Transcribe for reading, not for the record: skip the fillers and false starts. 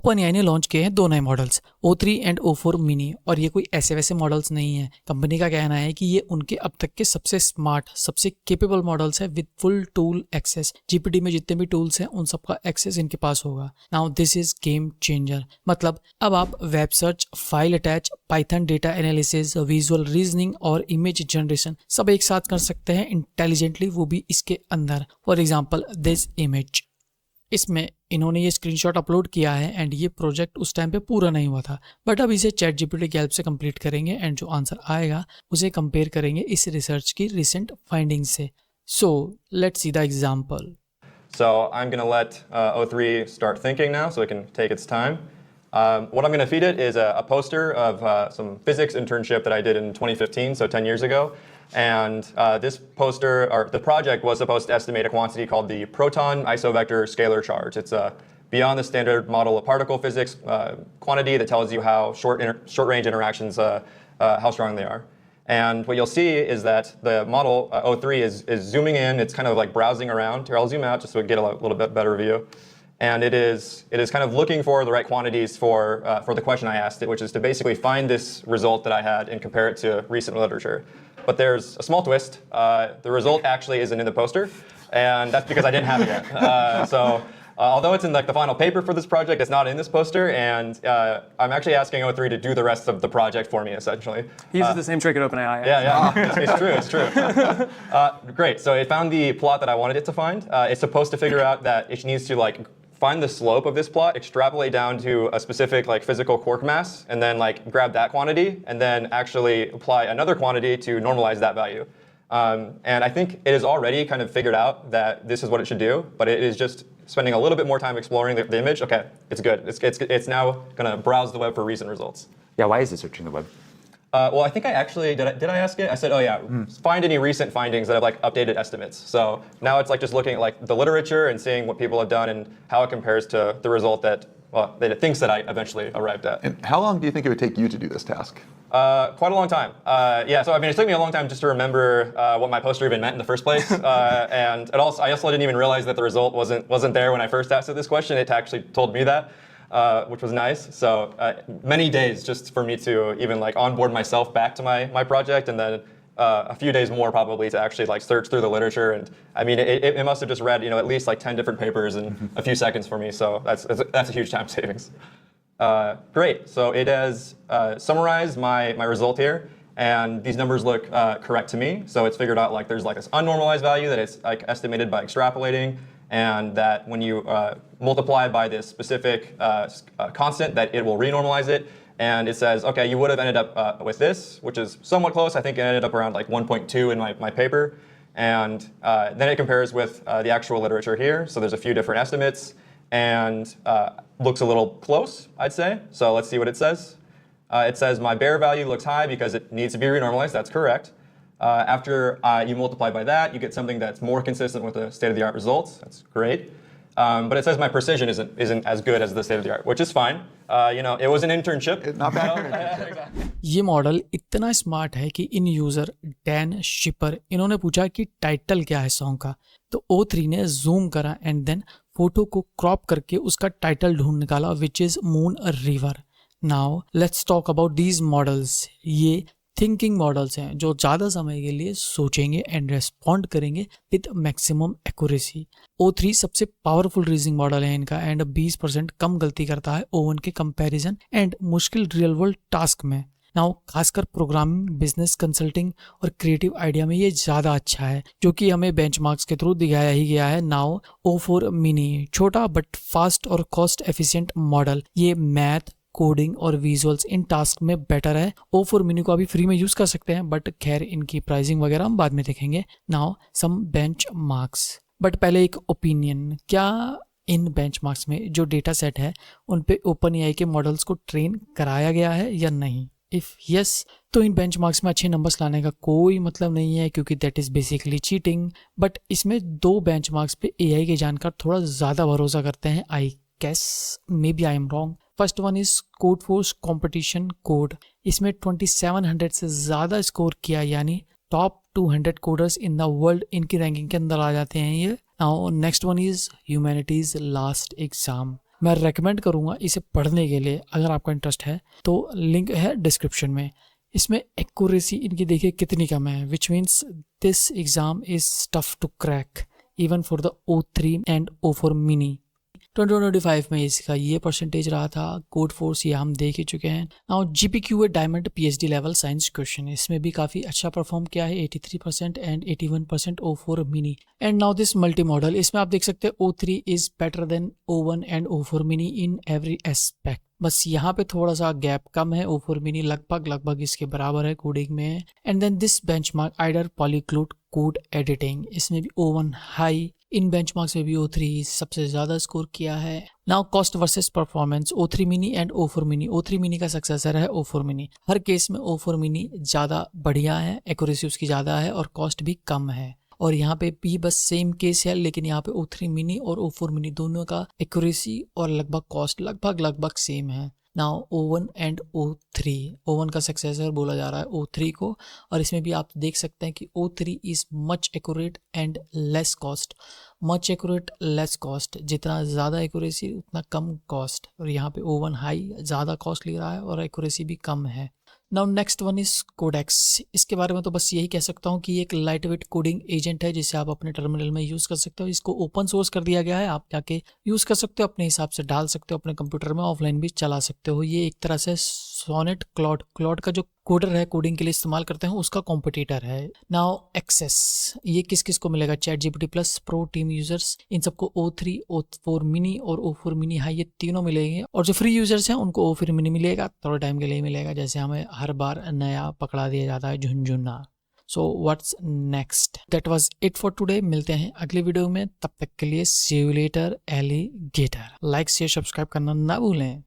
OpenAI ने launch किए हैं दो नए models O3 and O4 mini, और ये कोई ऐसे वैसे मॉडल्स नहीं है। कंपनी का कहना है कि ये उनके अब तक के सबसे स्मार्ट, सबसे केपेबल मॉडल्स है with full tool access. GPT में जितने भी टूल्स हैं उन सबका एक्सेस इनके पास होगा। Now this is game changer, मतलब अब आप web search, file attach, Python data analysis, visual reasoning और इमेज जनरेशन सब एक साथ कर सकते हैं इंटेलिजेंटली, वो भी इसके अंदर। फॉर एग्जाम्पल दिस इमेज, इसमें इन्होंने ये स्क्रीनशॉट अपलोड किया है एंड ये प्रोजेक्ट उस टाइम पे पूरा नहीं हुआ था, बट अब इसे चैट जीपीटी की हेल्प से कंप्लीट करेंगे एंड जो आंसर आएगा उसे कंपेयर करेंगे इस रिसर्च की रिसेंट फाइंडिंग से। So let's see the example. So I'm going to let O3 start thinking now so it can take its time. What I'm going to feed it is a poster of some physics internship that I did in 2015, so 10 years ago. And this poster, or the project, was supposed to estimate a quantity called the proton isovector scalar charge. It's a beyond the standard model of particle physics quantity that tells you how short-range interactions, how strong they are. And what you'll see is that the model O3 is zooming in. It's kind of like browsing around. Here, I'll zoom out just so we get a little bit better view. And it is kind of looking for the right quantities for the question I asked it, which is to basically find this result that I had and compare it to recent literature. But there's a small twist. The result actually isn't in the poster, and that's because I didn't have it yet. Although it's in like the final paper for this project, it's not in this poster, and I'm actually asking O3 to do the rest of the project for me, essentially. He uses the same trick at OpenAI. Yeah. It's true. Great. So it found the plot that I wanted it to find. It's supposed to figure out that it needs to like find the slope of this plot, extrapolate down to a specific like physical quark mass, and then like grab that quantity, and then actually apply another quantity to normalize that value. And I think it has already kind of figured out that this is what it should do, but it is just spending a little bit more time exploring the image. Okay, it's good. It's now going to browse the web for recent results. Yeah, why is it searching the web? Well, I think I actually did I ask it? I said, oh yeah, find any recent findings that have like updated estimates. So now it's like just looking at like the literature and seeing what people have done and how it compares to the result that it thinks that I eventually arrived at. And how long do you think it would take you to do this task? Quite a long time. So I mean, it took me a long time just to remember what my poster even meant in the first place, and I also didn't even realize that the result wasn't there when I first asked it this question. It actually told me that, which was nice. So many days just for me to even like onboard myself back to my project, and then a few days more probably to actually like search through the literature. And I mean, it must have just read at least like 10 different papers in a few seconds for me. So that's a huge time savings. Great. So it has summarized my result here, and these numbers look correct to me. So it's figured out like there's like this unnormalized value that it's like estimated by extrapolating, and that when you multiply by this specific constant, that it will renormalize it. And it says, okay, you would have ended up with this, which is somewhat close. I think it ended up around like 1.2 in my paper. And then it compares with the actual literature here. So there's a few different estimates, and looks a little close, I'd say. So let's see what it says. It says my bear value looks high because it needs to be renormalized. That's correct. After you multiply by that, you get something that's more consistent with the state-of-the-art results. That's great. But it says my precision isn't as good as the state-of-the-art, which is fine. It was an internship. Not bad. ये model इतना smart है कि इन user Dan शिपर, इन्होंने पूछा कि title क्या है song का, तो O3 ने जूम करा एंड देन फोटो को क्रॉप करके उसका टाइटल ढूंढ निकाला, which is moon river. Now let's talk about these models. ये थिंकिंग मॉडल्स हैं जो ज़्यादा समय के लिए सोचेंगे एंड रेस्पॉन्ड करेंगे विद मैक्सिमम एक्यूरेसी। O3 सबसे पावरफुल रीजनिंग मॉडल है इनका, एंड 20% कम गलती करता है O1 के कंपैरिजन एंड मुश्किल रियल वर्ल्ड टास्क में। नाउ खासकर प्रोग्रामिंग, बिजनेस कंसल्टिंग और क्रिएटिव आइडिया में ये ज़्यादा अच्छा है, जो कि हमें बेंचमार्क्स के थ्रू दिखाया ही गया है। नाउ O4 मिनी, छोटा बट फास्ट और कॉस्ट एफिशिएंट मॉडल, ये मैथ, कोडिंग और विजुअल्स इन टास्क में बेटर है। O4 मिनी को अभी फ्री में यूज कर सकते हैं, बट खैर इनकी प्राइसिंग वगैरह हम बाद में देखेंगे। नाउ सम बेंचमार्क्स, बट पहले एक ओपिनियन, क्या इन बेंचमार्क्स में जो डेटा सेट है उन पे OpenAI के मॉडल्स को ट्रेन कराया गया है या नहीं? इफ यस, तो इन बेंचमार्क्स में अच्छे नंबर्स लाने का कोई मतलब नहीं है, क्योंकि that is basically cheating. But इसमें दो बेंचमार्क्स पे AI के जानकार थोड़ा ज़्यादा भरोसा करते हैं, I guess, maybe I am wrong. First one is Codeforces competition code, इसमें 2700 से ज़्यादा स्कोर किया, यानी top 200 coders in the world इनकी रैंकिंग के अंदर आ जाते हैं ये। Now next one is humanity's last exam, मैं रेकमेंड करूँगा इसे पढ़ने के लिए, अगर आपका इंटरेस्ट है तो लिंक है डिस्क्रिप्शन में। इसमें एक्यूरेसी इनकी देखिए कितनी कम है, which means this exam is tough to crack even for the O3 and O4 mini. 2025 में इसका ये परसेंटेज रहा था। कोड फोर्स ये हम देख ही चुके हैं। Now GPQA diamond PhD level science question, इसमें भी काफ़ी अच्छा परफॉर्म किया है, 83% and 81% O4 mini. And now this multi modal, इसमें आप देख सकते हैं O3 is better than O1 and O4 mini in every aspect. बस यहाँ पे थोड़ा सा गैप कम है, O4 मिनी लगभग इसके बराबर है कोडिंग में। And then this benchmark Aider polyglot code editing, इसमें भी O1 हाई, इन बेंचमार्क्स में भी O3 सबसे ज़्यादा स्कोर किया है। Now cost versus performance, O3 mini and O4 mini. O3 mini का सक्सेसर है O4 मिनी। हर केस में O4 मिनी ज़्यादा बढ़िया है, एक्यूरेसी उसकी ज़्यादा है और कॉस्ट भी कम है। और यहाँ पे भी बस सेम केस है, लेकिन यहाँ पे O3 मिनी और O4 मिनी दोनों का एक्यूरेसी और लगभग कॉस्ट लगभग सेम है। Now O1 and O3, O1 का सक्सेसर बोला जा रहा है O3 को, और इसमें भी आप देख सकते हैं कि O3 is much accurate and less cost. Much accurate less cost, जितना ज़्यादा एक्यूरेसी उतना कम कॉस्ट। और यहाँ पे O1 हाई ज़्यादा कॉस्ट ले रहा है और एक्यूरेसी भी कम है। Now next one is Codex. इसके बारे में तो बस यही कह सकता हूँ कि ये एक लाइट वेट कोडिंग एजेंट है जिसे आप अपने टर्मिनल में यूज़ कर सकते हो। इसको ओपन सोर्स कर दिया गया है, आप जाके यूज़ कर सकते हो, अपने हिसाब से डाल सकते हो, अपने कंप्यूटर में ऑफलाइन भी चला सकते हो। ये एक तरह से सोनेट क्लॉड का जो कोडर है कोडिंग के लिए इस्तेमाल करते हैं उसका कॉम्पिटिटर है। नाउ एक्सेस, ये किस किस को मिलेगा? ChatGPT plus pro team users, इन सबको O3, O4 मिनी और O4 मिनी हाई ये तीनों मिलेंगे। और जो फ्री यूजर्स हैं उनको O4 मिनी मिलेगा, थोड़े टाइम के लिए मिलेगा, जैसे हमें हर बार नया पकड़ा दिया जाता है झुनझुना। So what's next, that was it for today. मिलते हैं अगले वीडियो में, तब तक के लिए see you later alligator. Like share subscribe करना ना भूलें।